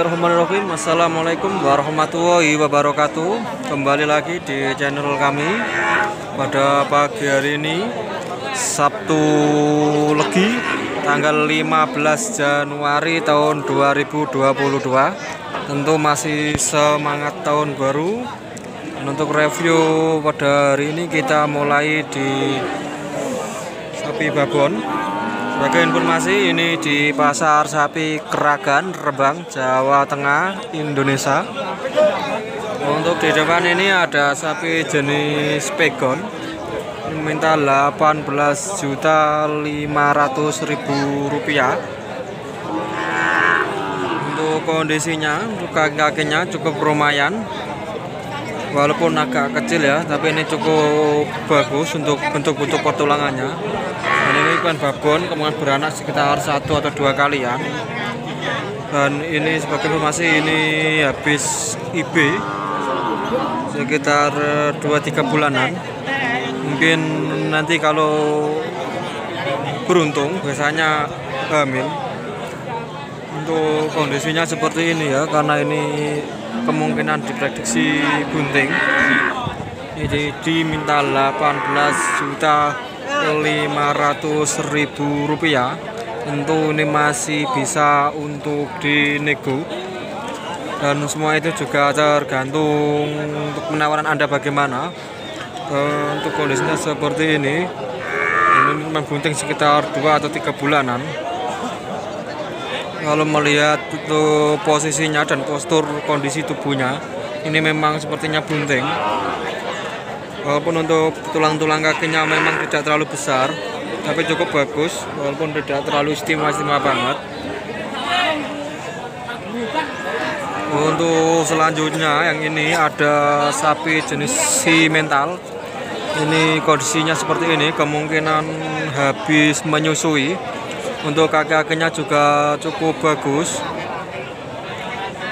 Bismillahirrahmanirrahim. Assalamualaikum warahmatullahi wabarakatuh. Kembali lagi di channel kami pada pagi hari ini, Sabtu Legi, tanggal 15 Januari tahun 2022. Tentu masih semangat tahun baru. Dan untuk review pada hari ini kita mulai di sapi babon. Sebagai informasi, ini di Pasar Sapi Kragan, Rembang, Jawa Tengah, Indonesia. Untuk di depan ini ada sapi jenis pegon, minta 18.500.000 rupiah. Untuk kondisinya, untuk kaki-kakinya cukup lumayan, walaupun agak kecil ya, tapi ini cukup bagus untuk bentuk-bentuk pertulangannya. Dan ini kan babon, kemudian beranak sekitar 1 atau 2 kalian. Dan ini sebagai informasi, ini habis IB sekitar 2-3 bulanan. Mungkin nanti kalau beruntung biasanya hamil. Untuk kondisinya seperti ini ya, karena ini kemungkinan diprediksi bunting. Ini diminta 18.500.000 rupiah. Tentu ini masih bisa untuk dinego, dan semua itu juga tergantung untuk penawaran Anda bagaimana. Untuk kondisinya seperti ini memang bunting sekitar 2 atau 3 bulanan. Kalau melihat itu posisinya dan postur kondisi tubuhnya, ini memang sepertinya bunting. Walaupun untuk tulang-tulang kakinya memang tidak terlalu besar, tapi cukup bagus, walaupun tidak terlalu istimewa banget. Untuk selanjutnya yang ini ada sapi jenis simental. Ini kondisinya seperti ini, kemungkinan habis menyusui. Untuk kaki-kakinya juga cukup bagus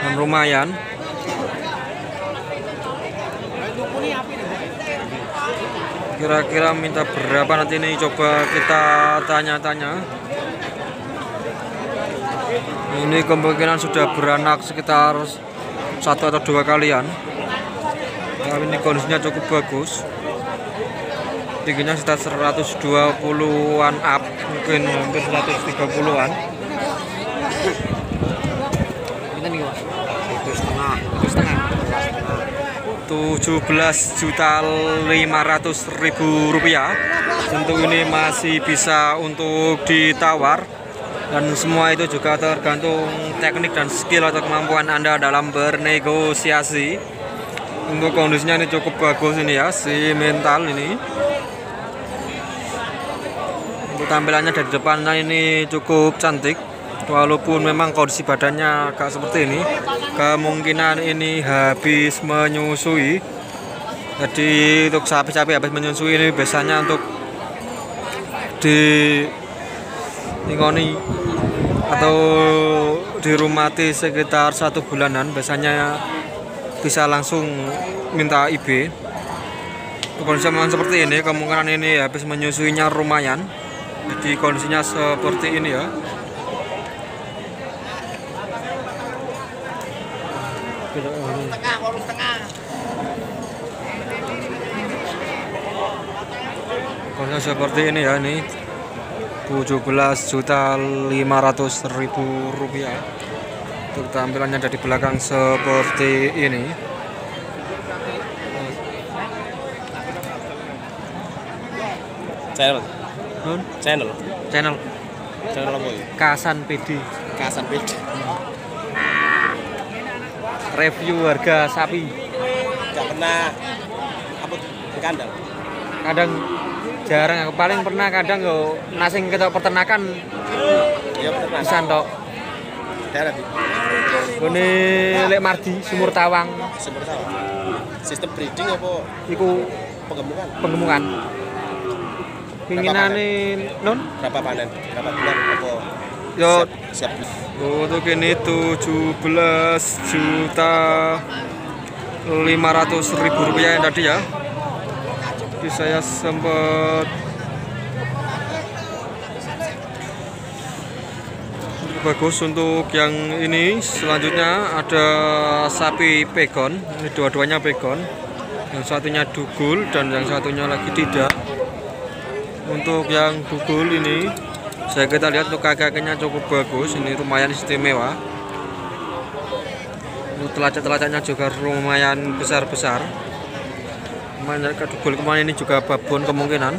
dan lumayan. Kira-kira minta berapa nanti ini, coba kita tanya-tanya. Ini kemungkinan sudah beranak sekitar 1 atau 2 kalian. Nah, ini kondisinya cukup bagus. Tingginya sekitar 120-an up, mungkin hampir 130-an. Ini nih, Pak. 17.500.000 rupiah. Tentu ini masih bisa untuk ditawar, dan semua itu juga tergantung teknik dan skill atau kemampuan Anda dalam bernegosiasi. Untuk kondisinya ini cukup bagus ini ya, si mental ini. Untuk tampilannya dari depannya ini cukup cantik, walaupun memang kondisi badannya agak seperti ini. Kemungkinan ini habis menyusui. Jadi untuk sapi-sapi habis menyusui ini biasanya untuk diingoni atau dirumati sekitar 1 bulanan, biasanya bisa langsung minta IB. Kondisi memang seperti ini, kemungkinan ini habis menyusuinya lumayan. Jadi kondisinya seperti ini ya. Kondisinya seperti ini ya, ini 17.500.000 rupiah. Untuk tampilannya dari belakang seperti ini. Channel apa ya? Kasan PD. Kasan PD. Review harga sapi. Gak pernah apa kandang. Kadang jarang, aku paling pernah kadang yo nasing ketok peternakan. Ya peternakan. Pisan tok. Daerah di. Kene Lek Mardi, Sumur Tawang. Sumur Tawang. Sistem breeding apa? Iku penggemukan. Pinginane non berapa panen? Berapa bulan apa? Yo siap. Untuk ini 17.500.000 rupiah yang tadi ya. Jadi saya sempat bagus. Untuk yang ini selanjutnya ada sapi pegon. Ini dua-duanya pegon. Yang satunya dugul dan yang satunya lagi tidak. Untuk yang dugul ini kita lihat untuk kaki-kakinya cukup bagus. Ini lumayan istimewa. Untuk telacak-telacaknya juga lumayan besar-besar. Dugul kemarin ini juga babon kemungkinan.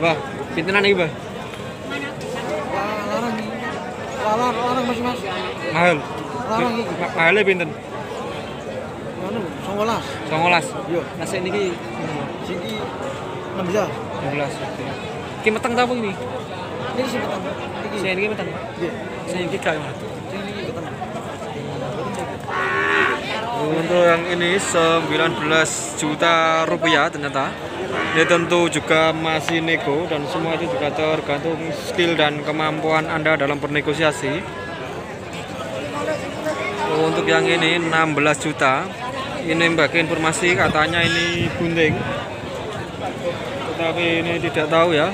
Wah, pintenan iki, Mbah? Larang Mas. Mahal. Larang iki. Mahale pinten? Anu 19. 19. Yo, Nasi niki siki 16. 12. Oke. Iki meteng ta apa ini? Ini sing petang. Iki. Saya ini meteng. Iya. Saya iki gak Mas. Sing iki petang. Untuk yang ini 19 juta rupiah ternyata. Ya tentu juga masih nego dan semua itu juga tergantung skill dan kemampuan Anda dalam bernegosiasi. Untuk yang ini 16 juta. Ini bagi informasi katanya ini bunting. Tetapi ini tidak tahu ya.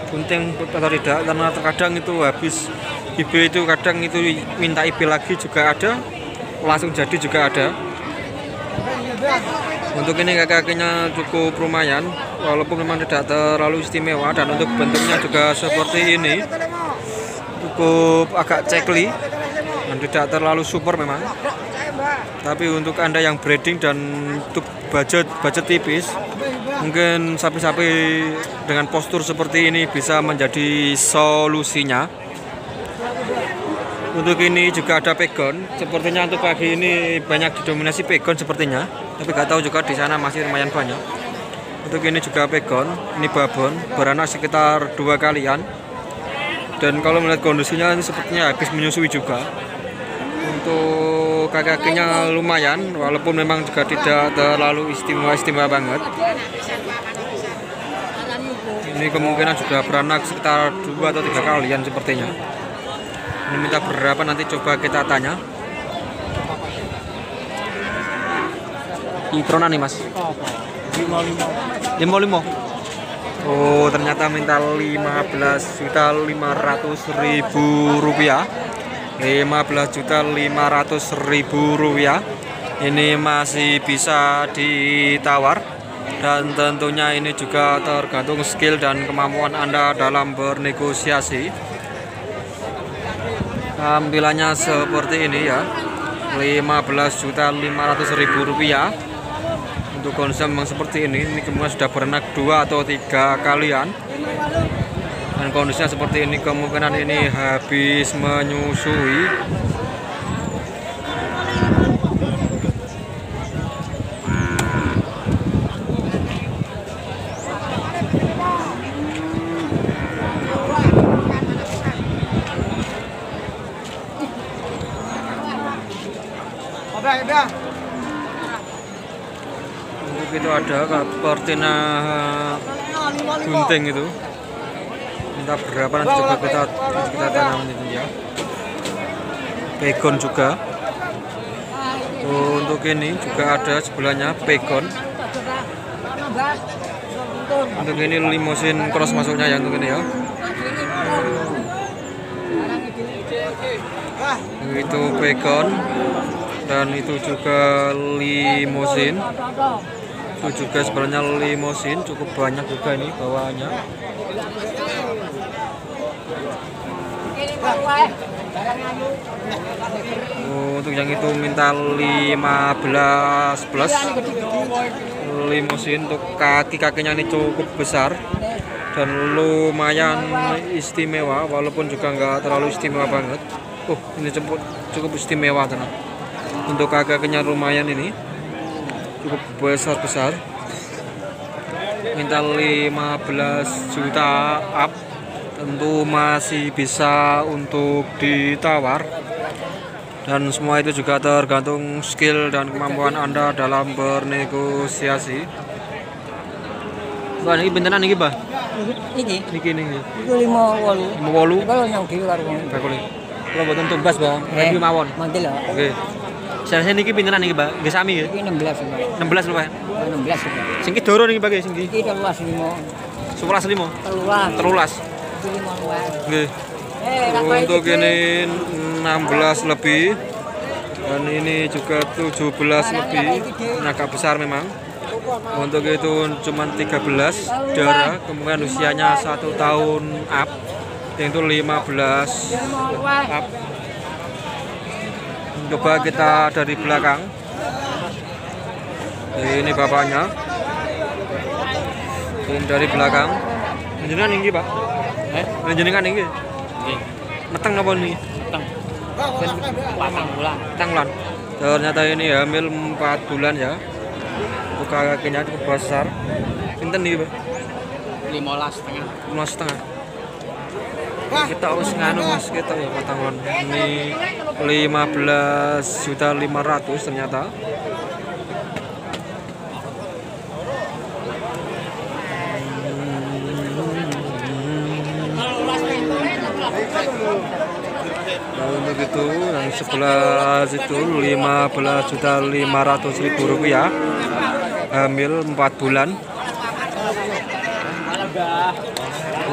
Bunting atau tidak karena terkadang itu habis IB itu kadang itu minta IB lagi juga ada. Langsung jadi juga ada. Untuk ini kaki-kakinya cukup lumayan, walaupun memang tidak terlalu istimewa, dan untuk bentuknya juga seperti ini, cukup agak cekli dan tidak terlalu super memang. Tapi untuk Anda yang breeding dan untuk budget tipis, mungkin sapi-sapi dengan postur seperti ini bisa menjadi solusinya. Untuk ini juga ada pegon. Sepertinya untuk pagi ini banyak didominasi pegon sepertinya. Tapi nggak tahu juga di sana masih lumayan banyak. Untuk ini juga pegon. Ini babon. Beranak sekitar 2 kalian. Dan kalau melihat kondisinya ini sepertinya habis menyusui juga. Untuk kaki-kakinya lumayan. Walaupun memang juga tidak terlalu istimewa banget. Ini kemungkinan juga beranak sekitar 2 atau 3 kalian sepertinya. Ini minta berapa nanti coba kita tanya. Itrona nih Mas. 55. Oh ternyata minta 15.500.000 rupiah. 15.500.000 rupiah. Ini masih bisa ditawar. Dan tentunya ini juga tergantung skill dan kemampuan Anda dalam bernegosiasi. Tampilannya seperti ini ya, 15.500.000 rupiah. Untuk kondisi memang seperti ini kemungkinan sudah beranak 2 atau 3 kalian. Dan kondisinya seperti ini, kemungkinan ini habis menyusui. Untuk itu ada Cortina gunting itu. Minta berapa nanti coba kita tanam itu ya. Pegon juga. Untuk ini juga ada sebelahnya pegon. Untuk ini limousine cross masuknya ya untuk ini ya. Itu pegon. Dan itu juga limousine. Itu juga sebenarnya limousine, cukup banyak juga ini bawaannya. Untuk yang itu minta 15 plus. Limousine untuk kaki-kakinya ini cukup besar dan lumayan istimewa, walaupun juga nggak terlalu istimewa banget. Ini cukup istimewa teman. Untuk kaki-kakinya lumayan ini, cukup besar-besar. Minta 15 juta up, tentu masih bisa untuk ditawar. Dan semua itu juga tergantung skill dan kemampuan Anda dalam bernegosiasi. Mbak, ini bentenan iki, Mbak? Iki Niki. iku 58. 58. Kalau yang dhewe karo ngono. Bakule. Kalau boten tumbas, Mbak. Review mawon. Mantil lah. Oke. Saya niki bentenan iki, Mbak. Nggih sami ya. Iki 16 Pak. 16 lho, Pak. 16 Pak. Sing ki doro niki, Pak, sing ki. Iki 12 5. 11.5. Telulas. 13. Itu 5 wae. Nggih. Untuk ini 16 lebih. Dan ini juga 17 lebih. Ini agak besar memang. Untuk itu cuma 13 darah, kemungkinan usianya 1 tahun up. Yang itu 15 up. Coba kita dari belakang. Ini bapaknya. Ini dari belakang. Jenengan tinggi, Pak. Jenengan tinggi. Nggih. Meteng apa nih? Teng. Patang bulan. Tanglan. Ternyata ini hamil 4 bulan ya. Buka kakinya cukup besar. Pinten nih, Pak? 15,5. 15,5. Kita harus nganu Mas, kita ya Tanglan. Ini 15.500.000 ternyata. Nah, untuk itu yang sebelah situ 15.500.000 rupiah, hamil 4 bulan.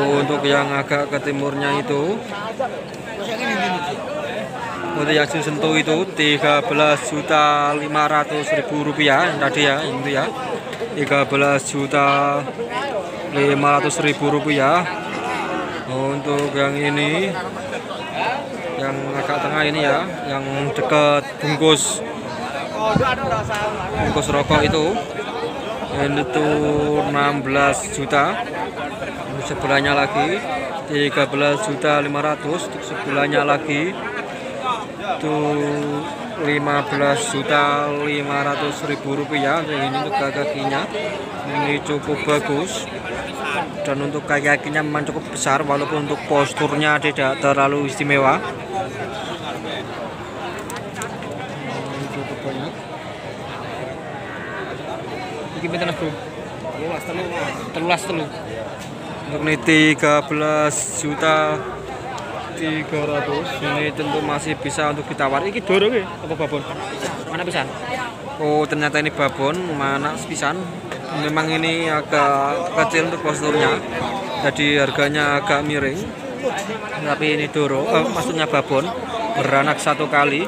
Untuk yang agak ke timurnya itu, untuk yang sentuh itu 13.500.000 rupiah tadi ya, itu ya 13.500.000 rupiah. Untuk yang ini, yang agak tengah ini ya, yang dekat bungkus rokok itu itu 16 juta. Sebelahnya lagi 13.500.000, untuk sebelahnya lagi itu 15.500.000 rupiah. Ini untuk kakinya ini cukup bagus, dan untuk kakinya memang cukup besar walaupun untuk posturnya tidak terlalu istimewa. Cukup banyak. Iki pinten, Bro? 13. Untuk ini 13.300.000. Ini tentu masih bisa untuk ditawar. Iki doro nggih apa babon? Mana pisan? Oh, ternyata ini babon, mana pisan. Memang ini agak kecil untuk posturnya. Jadi harganya agak miring. Tapi ini doro, maksudnya babon, beranak 1 kali.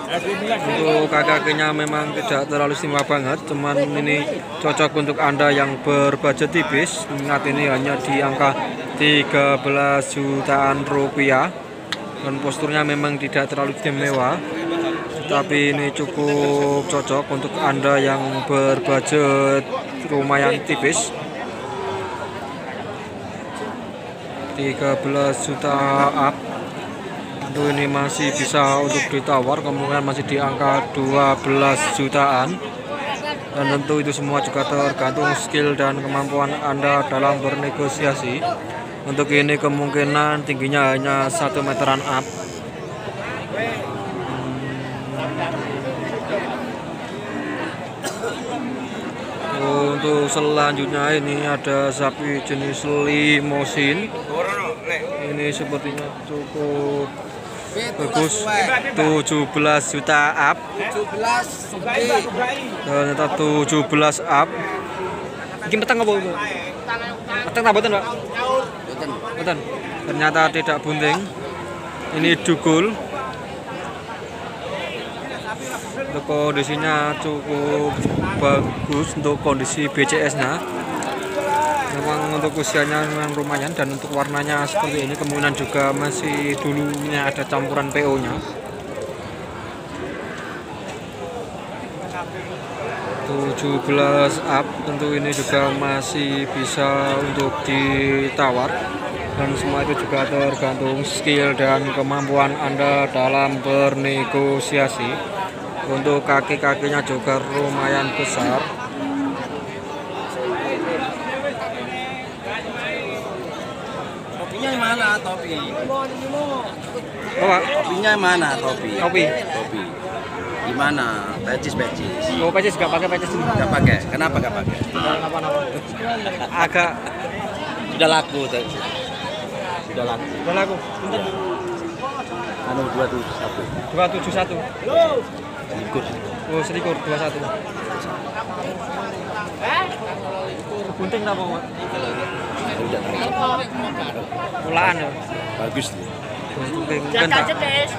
Untuk kakinya memang tidak terlalu istimewa banget, cuman ini cocok untuk Anda yang berbudget tipis. Ingat, ini hanya di angka 13 jutaan rupiah, dan posturnya memang tidak terlalu istimewa, tapi ini cukup cocok untuk Anda yang berbudget lumayan tipis. 13 juta up. Tentu ini masih bisa untuk ditawar, kemungkinan masih di angka 12 jutaan. Dan tentu itu semua juga tergantung skill dan kemampuan Anda dalam bernegosiasi. Untuk ini kemungkinan tingginya hanya 1 meteran up. Untuk selanjutnya ini ada sapi jenis limosin. Ini sepertinya cukup bagus, 17 juta up. Ternyata 17 up. Ini petang apa itu? Petang tak boten, Pak? Boten. Ternyata tidak bunting. Ini dugul. Untuk kondisinya cukup bagus untuk kondisi BCS-nya. Memang untuk usianya memang lumayan, dan untuk warnanya seperti ini, kemungkinan juga masih dulunya ada campuran PO-nya. 17 up, tentu ini juga masih bisa untuk ditawar, dan semua itu juga tergantung skill dan kemampuan Anda dalam bernegosiasi. Untuk kaki-kakinya juga lumayan besar. Topinya yang mana, topi? Oh, Pak. Topinya yang mana, topi? Topi. Topi. Gimana? Pecis. Oh, pecis gak pakai pecis ini. Gak pakai. Kenapa gak pakai? Agak Sudah laku. Sudah laku. udah laku. Anu 271. 271. Ikut. Oh, selikur 21. Bunting apa, Pak? Udah tahu. Pulaan ya. Bagus tuh. Mungkin kan tak. Guys.